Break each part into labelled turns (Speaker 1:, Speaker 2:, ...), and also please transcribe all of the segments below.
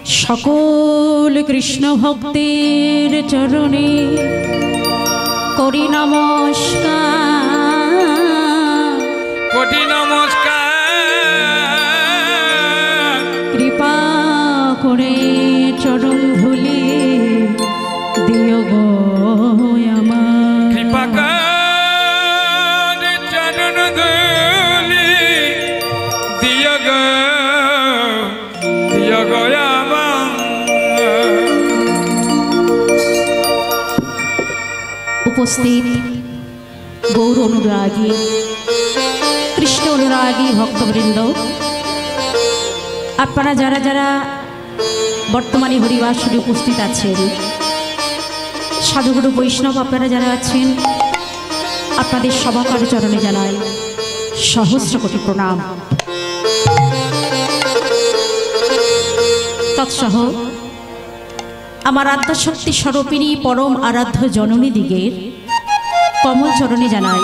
Speaker 1: সকল কৃষ্ণ ভক্তের চরণে করি নমস্কার,
Speaker 2: কোটি নমস্কার।
Speaker 1: কৃপা করে চরণ ধুলি দিও গো আমার,
Speaker 2: কৃপা করে চরণ ধুলি দিও গো, দিও গো আমার।
Speaker 1: উপস্থিত গৌর অনুরাগী কৃষ্ণ অনুরাগী ভক্তবৃন্দ, আপনারা যারা যারা বর্তমানে হরিবাসরে উপস্থিত আছেন, সাধুগুরু বৈষ্ণব আপনারা যারা আছেন, আপনাদের সবাকার চরণে জানাই সহস্র কোটি প্রণাম। তৎসহ আমার আদ্যাশক্তি স্বরূপিণী পরম আরাধ্য জননী দিগের কমল চরণে জানাই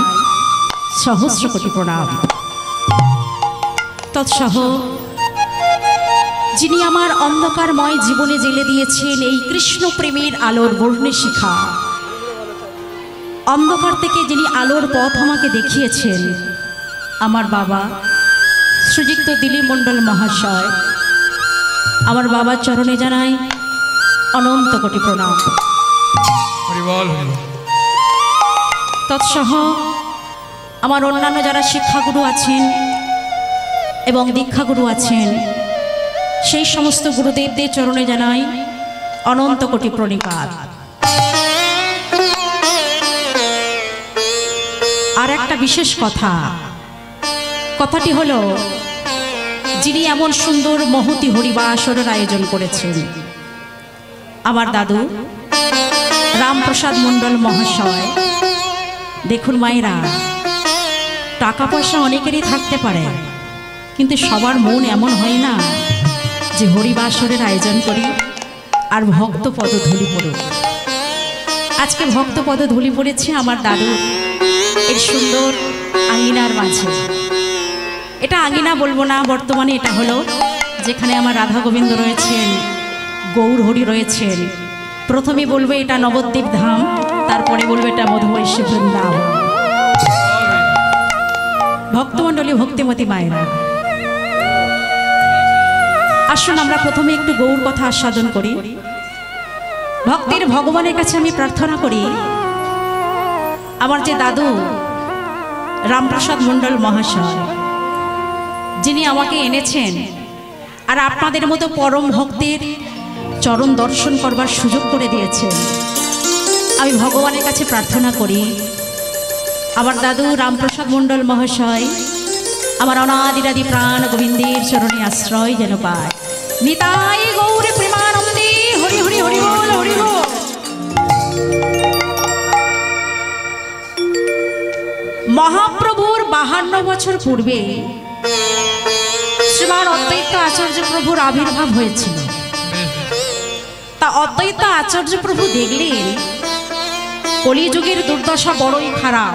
Speaker 1: সহস্র কোটি প্রণাম। তৎসহ যিনি আমার অন্ধকারময় জীবনে জেলে দিয়েছেন এই কৃষ্ণ প্রেমের আলোর বর্ণে শিখা, অন্ধকার থেকে যিনি আলোর পথ আমাকে দেখিয়েছেন, আমার বাবা শ্রীযুক্ত দিলীপ মণ্ডল মহাশয়, আমার বাবার চরণে জানাই অনন্ত কোটি প্রণাম। তৎসহ আমার অন্যান্য যারা শিক্ষাগুরু আছেন এবং দীক্ষাগুরু আছেন, সেই সমস্ত গুরুদেবদের চরণে জানাই অনন্ত কোটি প্রণিপাত। আর একটা বিশেষ কথাটি হলো, যিনি এমন সুন্দর মহতি হরিবাসরের আয়োজন করেছেন, আমার দাদু রামপ্রসাদ মণ্ডল মহাশয়। দেখুন মায়েরা, টাকা পয়সা অনেকেরই থাকতে পারে, কিন্তু সবার মন এমন হয় না যে হরিবাসরের আয়োজন করি আর ভক্ত পদ ধুলি পড়ুক। আজকে ভক্ত পদ ধুলি পড়েছে আমার দাদু এর সুন্দর আঙিনার মাঝে। এটা আঙিনা বলবো না, বর্তমানে এটা হলো যেখানে আমার রাধা গোবিন্দ রয়েছেন, গৌর হরি রয়েছেন। প্রথমে বলবে এটা নবদ্বীপ ধাম, তারপরে বলবে এটা মধুমৈশী বৃন্দাবন। ভক্তমণ্ডলী, ভক্তিমতী মায়েরা, আসুন আমরা প্রথমে একটু গৌর কথা আস্বাদন করি। ভক্তের ভগবানের কাছে আমি প্রার্থনা করি, আমার যে দাদু রামপ্রসাদ মণ্ডল মহাশয়, যিনি আমাকে এনেছেন আর আপনাদের মতো পরম ভক্তের চরণ দর্শন করবার সুযোগ করে দিয়েছেন, আমি ভগবানের কাছে প্রার্থনা করি আমার দাদু রামপ্রসাদ মণ্ডল মহাশয় আমার অনাদিরাদি প্রাণ গোবিন্দের চরণে আশ্রয় যেন পায়। নিতাই গৌর প্রেমানন্দে, হরি হরি হরি বল, হরি বল। মহাপ্রভুর 52 বছর পূর্বে শ্রীমান অদ্বৈত আচার্য প্রভুর আবির্ভাব হয়েছিল। তা অদ্বৈত আচার্য প্রভু দেখলেন কলিযুগের দুর্দশা বড়ই খারাপ।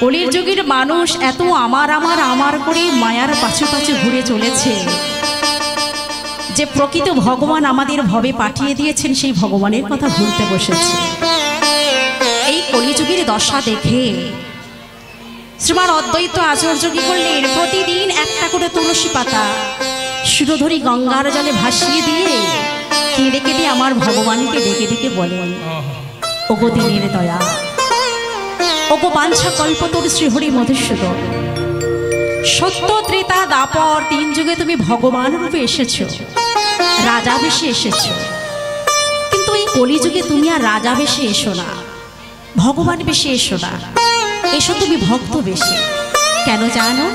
Speaker 1: কলির যুগের মানুষ এত আমার আমার আমার করে মায়ার পাছু পাছু ঘুরে চলেছে যে প্রকৃত ভগবান আমাদের ভবে পাঠিয়ে দিয়েছেন সেই ভগবানের কথা ভুলতে বসেছে। এই কলিযুগের দশা দেখে শ্রীমান অদ্বৈত আচার্য কি করলেন, প্রতিদিন একটা করে তুলসী পাতা শিরোধরি গঙ্গার জলে ভাসিয়ে দিয়ে কেঁদে কেঁদে আমার ভগবানকে ডেকে ডেকে বলেন, ওগো দিনের দয়া, ওগো বাঞ্ছা কল্পতরু শ্রীহরি মধুসূদন, সত্য ত্রেতা দাপর 3 যুগে তুমি ভগবান রূপে এসেছো, রাজা বেশে এসেছো, কিন্তু এই কলিযুগে তুমি আর রাজা বেশে এসো না, ভগবান বেশে এসো না, এসো তুমি ভক্ত বেশে। কেন জানো?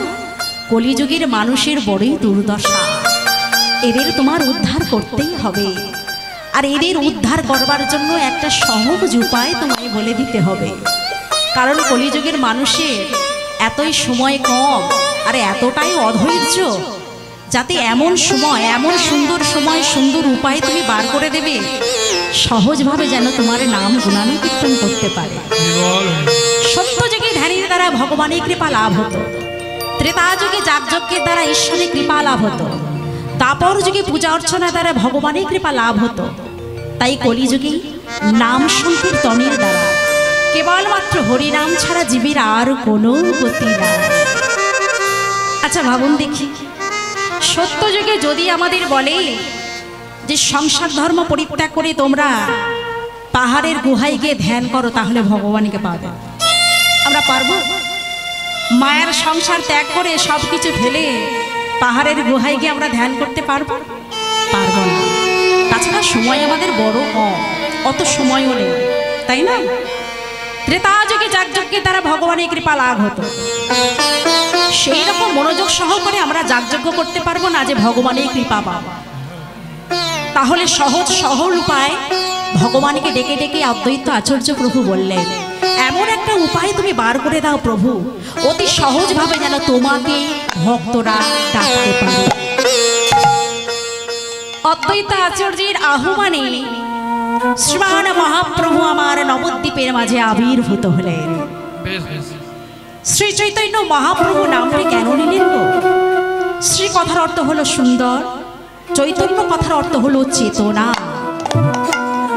Speaker 1: কলিযুগের মানুষের বড়ই দুর্দশা, এদের তোমার উদ্ধার করতেই হবে। আর এদের উদ্ধার করবার জন্য একটা সহজ উপায় তোমায় বলে দিতে হবে। কারণ কলিযুগের মানুষের এতই সময় কম আর এতটাই অধৈর্য, যাতে এমন সময়, এমন সুন্দর সময়, সুন্দর উপায় তুমি বার করে দেবে, সহজভাবে যেন তোমার নাম গুণানুকীর্তন করতে পারে। সত্য যুগে ধ্যানের দ্বারা ভগবানের কৃপা লাভ হতো, ত্রেতা যুগে যাগযজ্ঞের দ্বারা ঈশ্বরের কৃপা লাভ হতো, তাপর যুগে পূজা অর্চনা দ্বারা ভগবানের কৃপা লাভ হতো, তাই কলিযুগে নাম সংকীর্তনের দ্বারা কেবলমাত্র হরিনাম ছাড়া জীবের আর কোনো গতি নাই। আচ্ছা ভাবুন দেখি, সত্য যুগে যদি আমাদের বলে যে সংসার ধর্ম পরিত্যাগ করে তোমরা পাহাড়ের গুহায় গিয়ে ধ্যান করো, তাহলে ভগবানকে পাবে, আমরা পারবো? মায়ের সংসার ত্যাগ করে সব কিছু ফেলে পাহাড়ের গুহায় গিয়ে আমরা ধ্যান করতে পারবো? পারবো না। তাছাড়া সময় আমাদের বড় কম, অত সময়ও নেই, তাই না? ত্রেতা যুগে যাগযজ্ঞে তারা ভগবানের কৃপা লাভ হতো, সেই রকম মনোযোগ সহকারে আমরা যাগযজ্ঞ করতে পারবো না যে ভগবানের কৃপা পাবো। তাহলে সহজ সরল উপায় ভগবানকে ডেকে ডেকে অদ্বৈত আচার্য প্রভু বললেন, এমন একটা উপায় তুমি বার করে দাও প্রভু, অতি সহজভাবে যেন তোমাকে ভক্তরা ডাকতে পারে। অদ্বৈত আচার্যের আহ্বানে শ্রীমান মহাপ্রভু আমার নবদ্বীপের মাঝে আবির্ভূত হলেন। শ্রী চৈতন্য মহাপ্রভু নামটি কেন নিলেন গো? শ্রী কথার অর্থ হলো সুন্দর, চৈতন্য কথার অর্থ হলো চেতনা।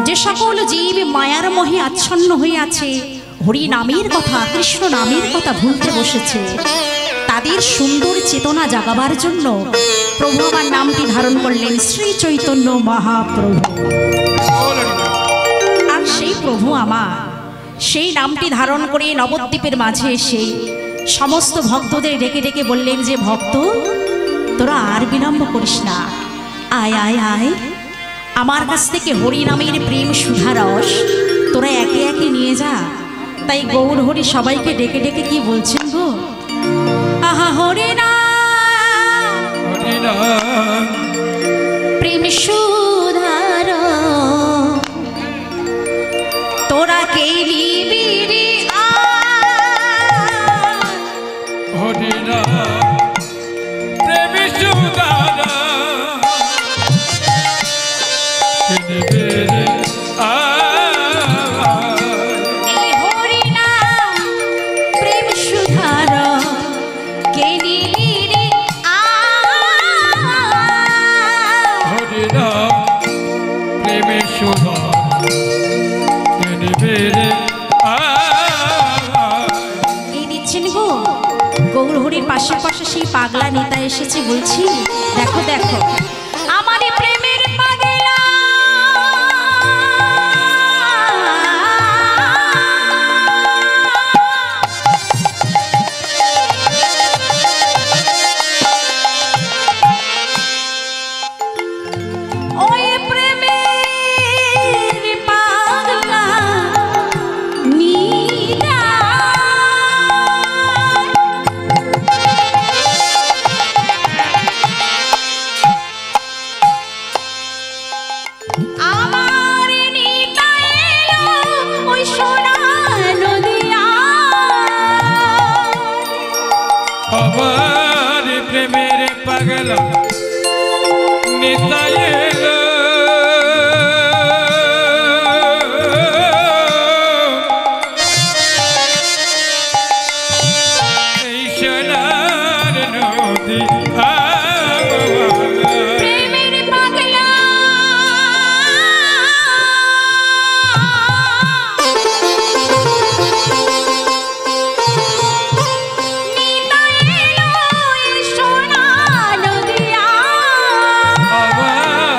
Speaker 1: যে সকল জীব মায়ার মোহে আচ্ছন্ন হয়ে আছে, হরি নামের কথা, কৃষ্ণ নামের কথা ভুলতে বসেছে, তাদের সুন্দর চেতনা জাগাবার জন্য প্রভু আমার নামটি ধারণ করলেন শ্রী চৈতন্য মহাপ্রভু। আর সেই প্রভু আমার সেই নামটি ধারণ করে নবদ্বীপের মাঝে এসে সমস্ত ভক্তদের ডেকে ডেকে বললেন যে ভক্ত, তোরা আর বিলম্ব করিস না, আয় আয় আয়, আমার কাছ থেকে হরি নামের প্রেম সুধারস তোরা একে একে নিয়ে যা। তাই গৌর হরি সবাইকে ডেকে ডেকে কি বলছেন গো? আহা হরি নাম প্রেম সুধার তোরা কে নিবি রে
Speaker 2: হরি নাম প্রেম সুধার
Speaker 1: পাশে সেই পাগলা নেতা এসেছে, বলছি দেখো দেখো আমার প্রেমের পাগলা, ওই প্রেমের পাগলা নীলা
Speaker 2: প্রেমের পাগলা নিতাই এলো, এই সোনার নদী
Speaker 1: প্রেমের পাগলা
Speaker 2: আমার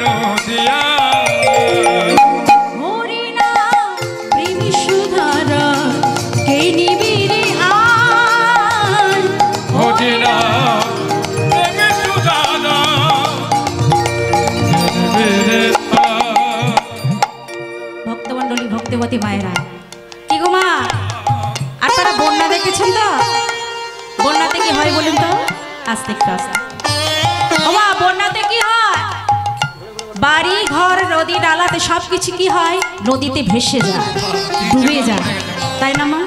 Speaker 2: নদিয়া
Speaker 1: হরিনাম প্রেম সুধারা কে নিবি রে আর
Speaker 2: হরিনাম প্রেম সুধারা
Speaker 1: ভক্তমণ্ডলী ভক্তিবতী মায়েরা কি গো মা আপনারা বন্যা দেখেছেন তো বন্যাতে কি হয় বলুন তো আস্তে একটু আস্তে ও মা বন্যাতে কি হয় বাড়ি ঘর নদী নালাতে সব কিছু কি হয় নদীতে ভেসে যায় ডুবে যায় তাই না মা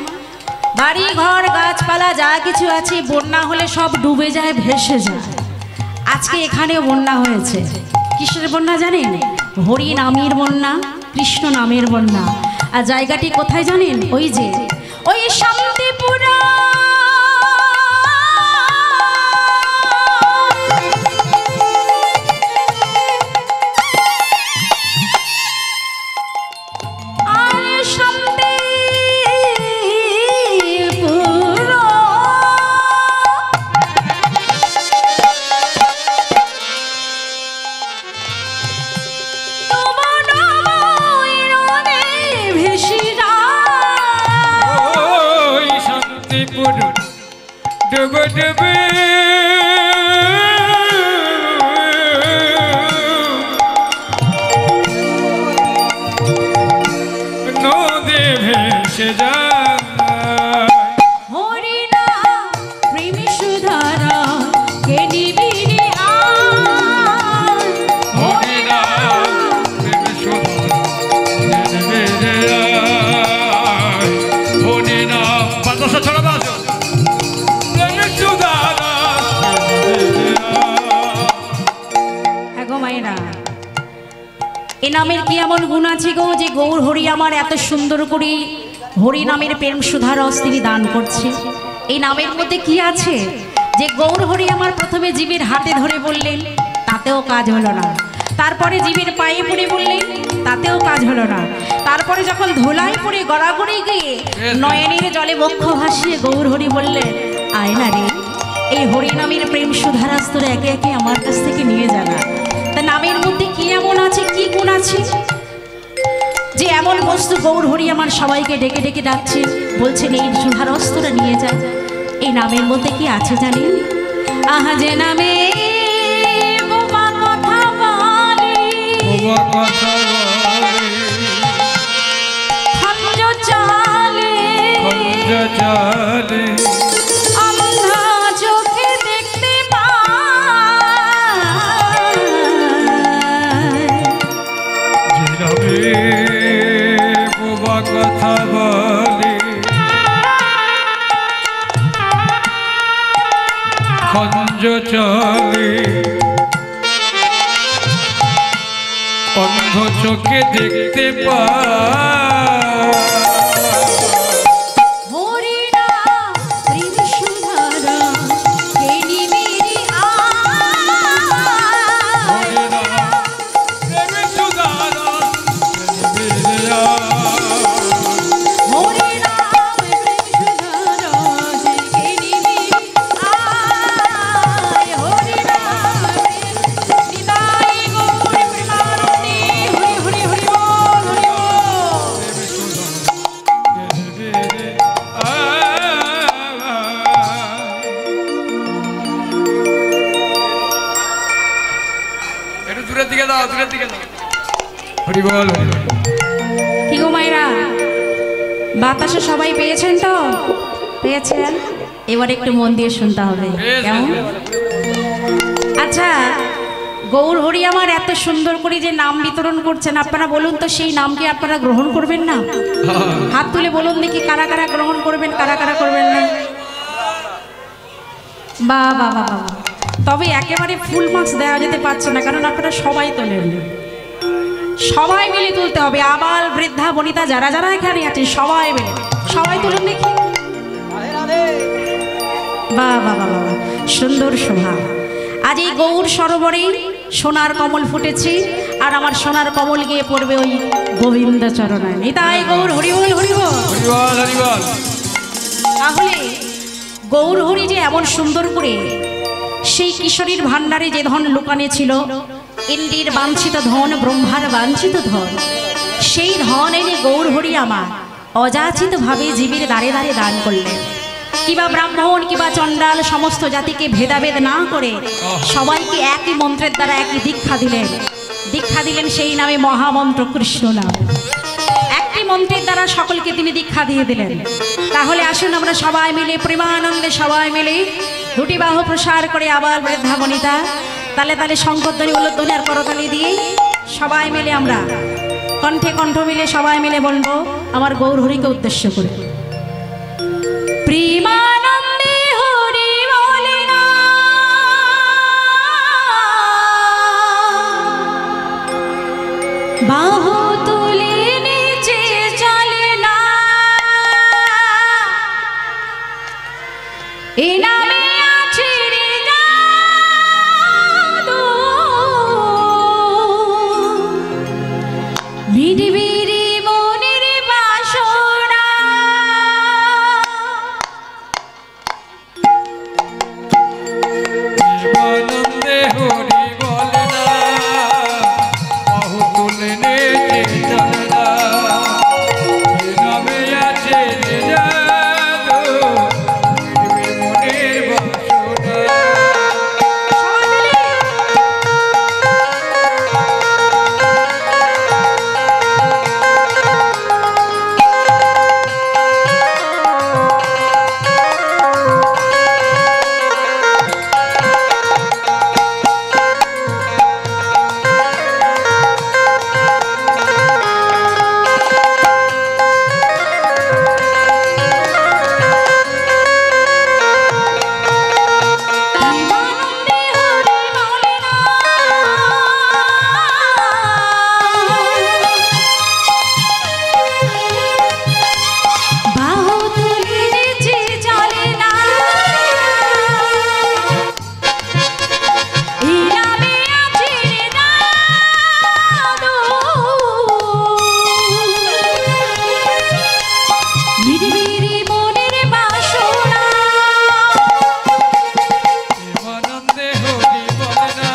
Speaker 1: বাড়ি ঘর গাছপালা যা কিছু আছে বন্যা হলে সব ডুবে যায় ভেসে যায় আজকে এখানেও বন্যা হয়েছে কিসের বন্যা জানেন হরি নামের বন্যা কৃষ্ণ নামের বন্যা আর জায়গাটি কোথায় জানেন ওই শান্তিপুরা
Speaker 2: ডুবে ডুবে নদী ভেসে যায়
Speaker 1: হরিনাম প্রেম সুধারা কে নিবি রে আর
Speaker 2: হরিনাম প্রেম সুধারা হরিনাম বাতাসা ছড়া বাজো প্রেম সুধারা
Speaker 1: গো মায়েরা এ নামের কি এমন গুণ আছে গো যে গৌর হরি আমার এত সুন্দর করে হরি নামের প্রেম সুধার তিনি দান করছে এই নামের মধ্যে কি আছে যে গৌর হরি আমার প্রথমে জীবের হাতে ধরে বললেন তাতেও কাজ হলো না তারপরে জীবের পায়ে পড়ে বললেন তাতেও কাজ হলো না তারপরে যখন ধোলাই পড়ে গড়াগড়ি গিয়ে নয়নের জলে বক্ষ ভাসিয়ে গৌর হরি বললেন আয় না রে এই হরি নামের প্রেম সুধারাস্তর একে একে আমার কাছ থেকে নিয়ে যানা তা নামের মধ্যে কি এমন আছে কি গুণ আছে যে এমন বস্তু গৌর হরি আমার সবাইকে ডেকে ডেকে ডাকছে বলছেন এই সুধারস্তরা নিয়ে যা এই নামের মধ্যে কি আছে জানেন আহা যে নামে বোমা কথা বলে
Speaker 2: কথা
Speaker 1: খঞ্জ চালে
Speaker 2: চলে
Speaker 1: আমরা চোখে দেখতে পাই
Speaker 2: জিরাবে বোবা কথা বলে খঞ্জ চলে অন্ধ চোখে দেখতে পায়
Speaker 1: হরিনাম প্রেম সুধারা কে নিবি রে আর
Speaker 2: প্রেম সুধারা
Speaker 1: হরিনাম প্রেম সুধারা কে নিবি আয় হরিনাম নিতাই গৌর প্রেমানন্দে হরি হরি হরি বল হরি বল
Speaker 2: একটু দূরের দিকে দাও দূরের দিকে দাও হরি বল হরি বল
Speaker 1: কি গো মায়েরা বাতাসে সবাই পেয়েছেন তো পেয়েছেন এবার একটু মন দিয়ে শুনতে হবে কেমন আচ্ছা গৌর হরি আমার এত সুন্দর করে যে নাম বিতরণ করছেন আপনারা বলুন তো সেই নামকে আপনারা গ্রহণ করবেন না হাত তুলে বলুন দেখি কারা কারা গ্রহণ করবেন কারা কারা করবেন না বা বা বা বা তবে একেবারে ফুল মার্কস দেওয়া যেতে পারছে না কারণ আপনারা সবাই তোলেন সবাই মিলে তুলতে হবে আবাল বৃদ্ধা বনিতা যারা যারা এখানে আছে সবাই মিলে সবাই তুলুন দেখি বা বা বা বা সুন্দর শোভা আজ এই গৌর সরোবরে সোনার কমল ফুটেছে আর আমার সোনার কমল গিয়ে পড়বে ওই গোবিন্দ চরণায় নিতাই গৌর হরি বল হরি বল
Speaker 2: হরি বল হরি বল
Speaker 1: তাহলে গৌর হরি যে এমন সুন্দর করে সেই কিশোরীর ভান্ডারে যে ধন লুকানে ছিল ইন্দ্রের বাঞ্ছিত ধন, ব্রহ্মার বাঞ্ছিত ধন, সেই ধন এনে গৌর হরি আমার অযাচিত ভাবে জীবের দ্বারে দ্বারে দান করলেন। কিবা ব্রাহ্মণ কিবা চণ্ডাল সমস্ত জাতিকে ভেদাভেদ না করে সবাইকে একই মন্ত্রের দ্বারা একই দীক্ষা দিলেন। দীক্ষা দিলেন সেই নামে মহামন্ত্র কৃষ্ণ নাম। একটি মন্ত্রের দ্বারা সকলকে তিনি দীক্ষা দিয়ে দিলেন। তাহলে আসুন আমরা সবাই মিলে প্রেমানন্দে সবাই মিলে দুটি বাহু প্রসার করে আবার বৃদ্ধা বনিতা তালে তালে শঙ্করধ্বনি উল্লধ্বনি আর করতালি দিয়ে সবাই মিলে আমরা কণ্ঠে কণ্ঠ মিলে সবাই মিলে বলবো আমার গৌর হরিকে উদ্দেশ্য করে। প্রেমানন্দে হরি বলে না, বাহু তুলে নিচে চলে না, এ নামে আছে রে জাদু, বিড়বিড়ি মনের বাসনা,
Speaker 2: প্রেমানন্দে হরি বলে না, বাহু তুলে নিচে চলে না, এ নামে আছে রে জাদু, বিড়বিড়ি মনের বাসনা।
Speaker 1: প্রেমানন্দে হরি বলে না, বাহু তুলে নিচে চলে না, এ নামে আছে রে জাদু, বিড়বিড়ি মনের বাসনা।
Speaker 2: প্রেমানন্দে হরি বলে না,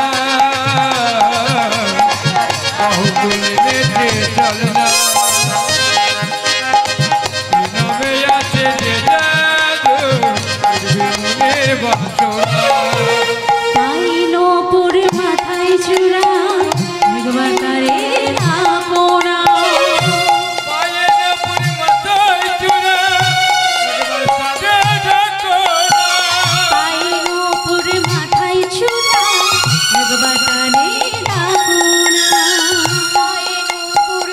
Speaker 2: বাহু তুলে নিচে চলে না, এ নামে আছে যে জাদু, বিড়বিড়ি মনের বাসনা।
Speaker 1: নূপুর মাথায় চূড়া ভগবতারে আপনা,
Speaker 2: পায়ের পুরি মাথায় চূড়া, একবার সাজে ঢাকনা।
Speaker 1: নূপুর মাথায় চূড়া ভগবতারে আপনা, নূপুর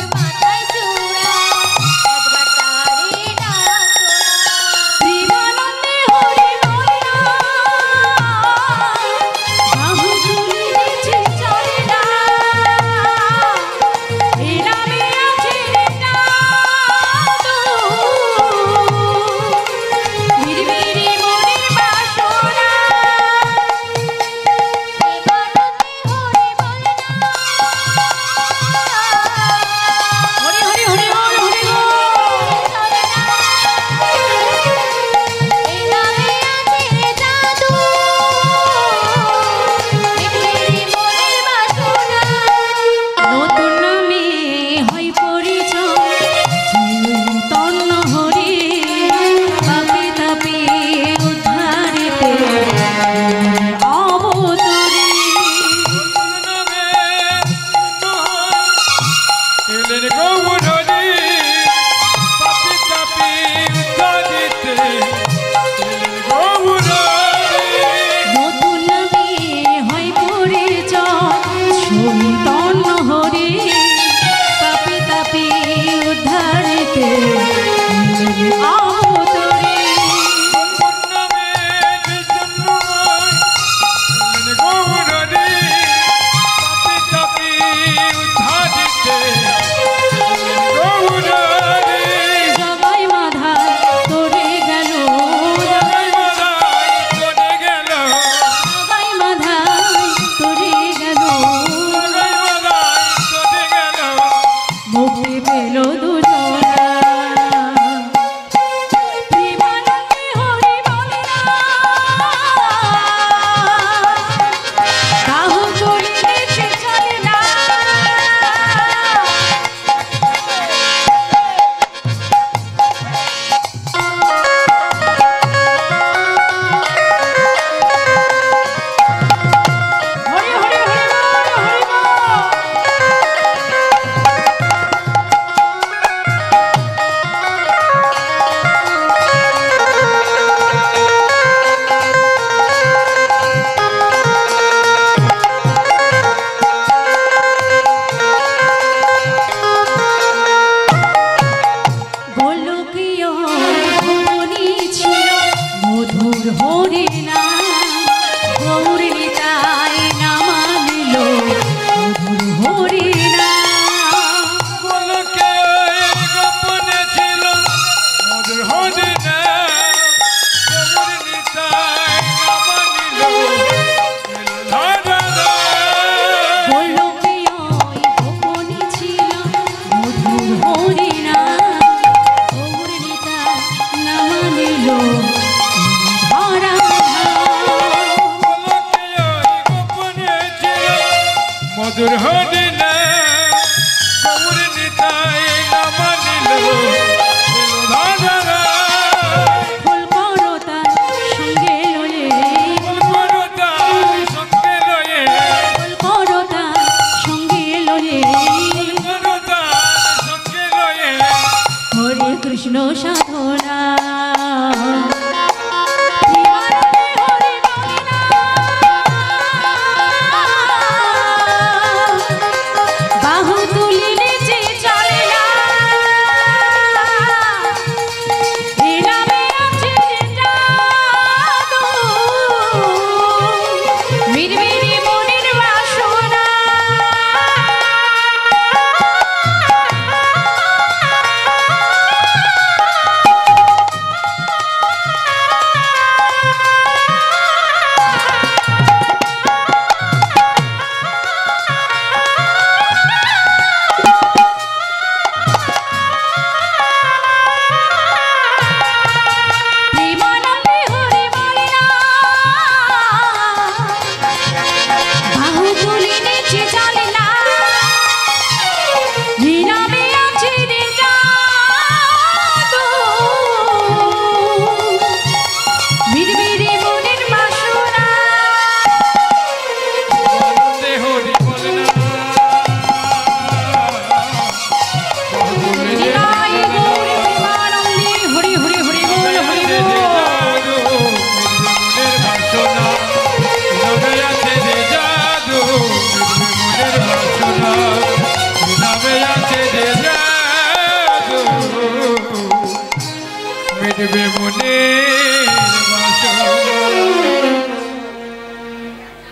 Speaker 2: মিটবে মনে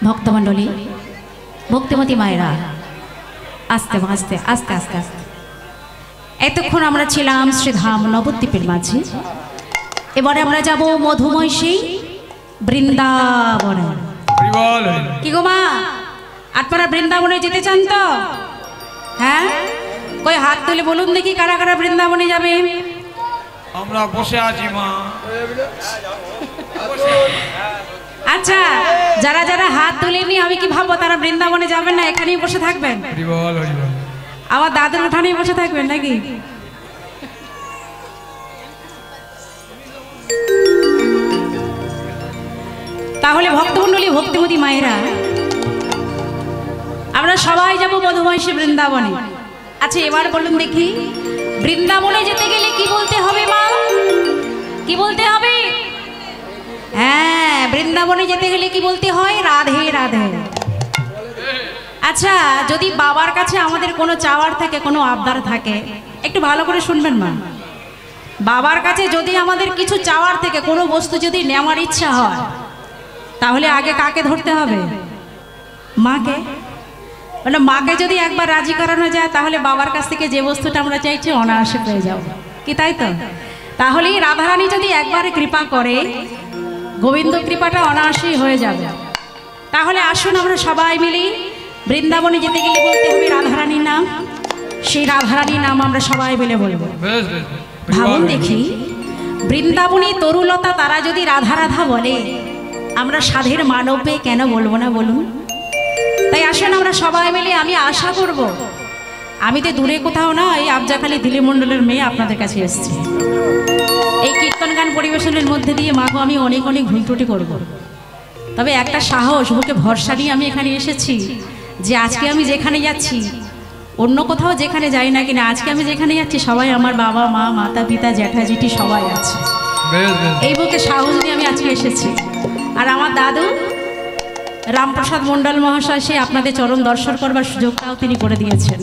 Speaker 1: ভক্তমণ্ডলী, ভক্তিমতী মায়েরা, আস্তে আস্তে আস্তে আস্তে আস্তে এতক্ষণ আমরা ছিলাম শ্রীধাম নবদ্বীপের মাঝে। এবারে আমরা যাব মধুময় সেই বৃন্দাবনে। কি গো মা, আপনারা বৃন্দাবনে যেতে চান তো? হ্যাঁ, কই হাত তুলে বলুন দেখি কারা কারা বৃন্দাবনে যাবে?
Speaker 2: আমরা বসে আছি মা।
Speaker 1: আচ্ছা, যারা যারা হাত তুলেনি আমি কি ভাববো তারা বৃন্দাবনে যাবেন না, এখানেই বসে থাকবেন? আমার দাদুর উঠানেই বসে থাকবেন নাকি? তাহলে ভক্তমণ্ডলী, ভক্তিমতী মায়েরা, আমরা সবাই যাব মধুময়সী বৃন্দাবনে। আচ্ছা, এবার বলুন দেখি, বৃন্দাবনে যেতে গেলে কি বলতে হবে মা? কি বলতে হবে? হ্যাঁ, বৃন্দাবনে যেতে গেলে কি বলতে হয়? রাধে রাধে। আচ্ছা, যদি বাবার কাছে আমাদের কোনো চাওয়ার থাকে, কোনো আবদার থাকে, একটু ভালো করে শুনবেন মা। বাবার কাছে যদি আমাদের কিছু চাওয়ার থেকে, কোনো বস্তু যদি নেওয়ার ইচ্ছা হয়, তাহলে আগে কাকে ধরতে হবে? মাকে। মানে মাকে যদি একবার রাজি করানো যায়, তাহলে বাবার কাছ থেকে যে বস্তুটা আমরা চাইছি অনায়াসে পেয়ে যাব, কি তাই তো? তাহলেই রাধারানী যদি একবারে কৃপা করে, গোবিন্দ কৃপাটা অনায়াসই হয়ে যাবে। তাহলে আসুন আমরা সবাই মিলে বৃন্দাবনে যেতে গেলে বলতে হবে রাধারানীর নাম। সেই রাধারানীর নাম আমরা সবাই মিলে বলবো। ভাবুন দেখি, বৃন্দাবনী তরুলতা তারা যদি রাধা রাধা বলে, আমরা সাধের মানবে কেন বলবো না বলুন? তাই আসুন আমরা সবাই মিলে, আমি আশা করব, আমি তো দূরে কোথাও না, এই আবজাখালী দিলীপ মণ্ডলের মেয়ে আপনাদের কাছে এসেছি। এই কীর্তন গান পরিবেশনের মধ্যে দিয়ে মাগো আমি অনেক অনেক ভুল ত্রুটি করব, তবে একটা সাহস, বুকে ভরসা নিয়ে আমি এখানে এসেছি যে আজকে আমি যেখানে যাচ্ছি, অন্য কোথাও যেখানে যাই না কিনা, আজকে আমি যেখানে যাচ্ছি সবাই আমার বাবা মা, মাতা পিতা, জ্যাঠা জেঠি সবাই আছে। এই বুকে সাহস নিয়ে আমি আজকে এসেছি। আর আমার দাদু রামপ্রসাদ মণ্ডল মহাশয় সে আপনাদের চরণ দর্শন করবার সুযোগটাও তিনি করে দিয়েছেন।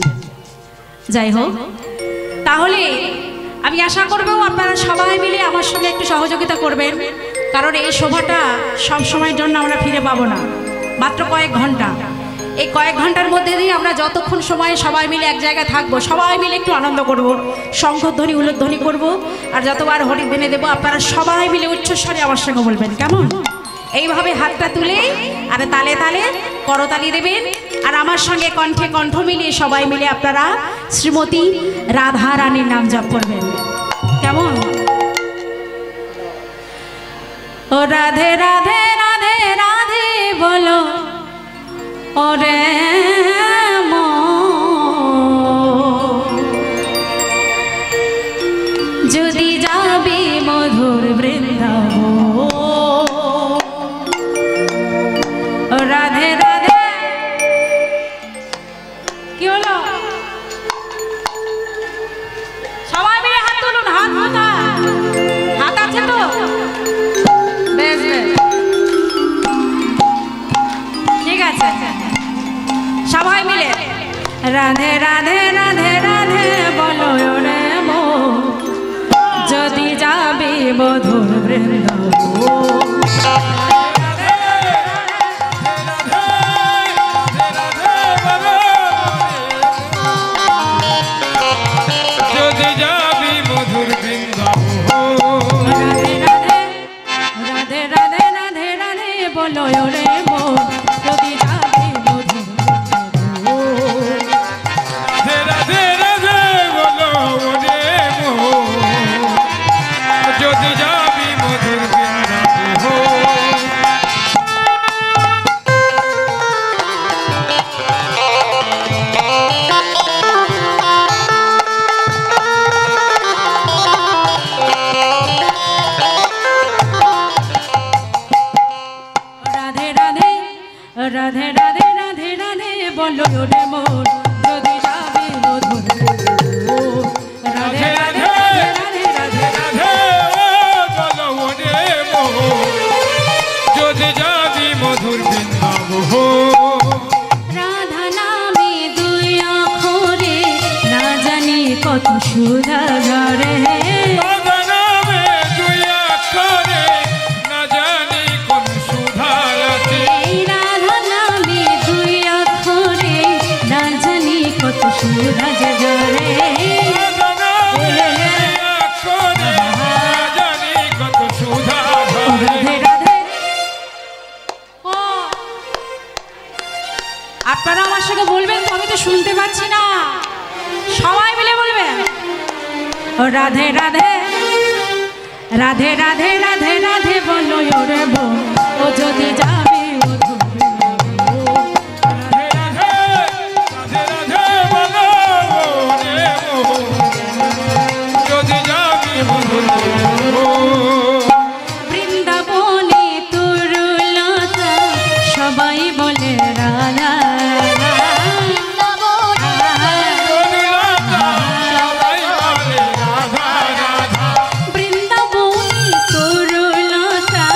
Speaker 1: যাই হোক, তাহলে আমি আশা করব আপনারা সবাই মিলে আমার সঙ্গে একটু সহযোগিতা করবেন, কারণ এই শোভাটা সব সময়ের জন্য আমরা ফিরে পাবো না, মাত্র কয়েক ঘন্টা। এই কয়েক ঘন্টার মধ্যে দিয়ে আমরা যতক্ষণ সময়ে সবাই মিলে এক জায়গায় থাকবো, সবাই মিলে একটু আনন্দ করব, শঙ্খধ্বনি উলধ্বনি করব, আর যতবার হরি বেনে দেবো আপনারা সবাই মিলে উচ্চস্বরে আমার সঙ্গে বলবেন, কেমন? এইভাবে হাতটা তুলে আর তালে তালে করতালি দেবেন, আর আমার সঙ্গে কণ্ঠে কণ্ঠ মিলিয়ে সবাই মিলে আপনারা শ্রীমতী রাধা রানীর নাম জপ করবেন, কেমন? ও রাধে রাধে রাধে রাধে বলো ওরে যদি যাবি মধুর বৃন্দাবন, রাধে রাধে। কি হলো? সবাই মিলে হাত তুলুন, হাত কোথায়? হাত আছে তো? বেশ বেশ, ঠিক আছে, সবাই মিলে রাধে রাধে রাধে রাধে বলো রে মো, যদি যাবি মধুর বৃন্দাবন। রাধে রাধে রাধে রাধে বলো রে মোর, যদি যাবি মধুর বৃন্দাবন। রাধে রাধে রাধে রাধে রাধে বলো রে মোর, যদি যাবি মধুর বৃন্দাবন। রাধা নামে দুই অক্ষরে না জানি কত সুধা ঝরে, রাধা নামে দুই সুধা যে জরে রাধে রাধে। ও আপনারা আমার সঙ্গে বলবেন তো, আমি তো শুনতে পাচ্ছি না, সবাই মিলে বলবেন ও রাধে রাধে রাধে রাধে রাধে রাধে বলো ওরে বোন, ও যদি যাবে ও ধরবে না গো। বৃন্দাবনে তরুলতা সবাই বলে রাধা, বৃন্দাবনে তরুলতা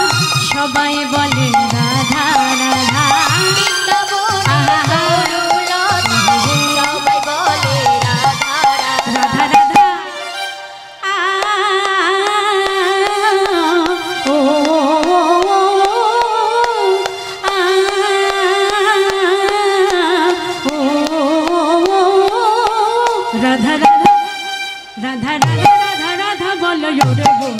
Speaker 1: সবাই বলে রাধা রাধা, রাধা রাধা। ও রাধা রাধা রাধা রাধা রাধা রাধা বলো ওরে বোন,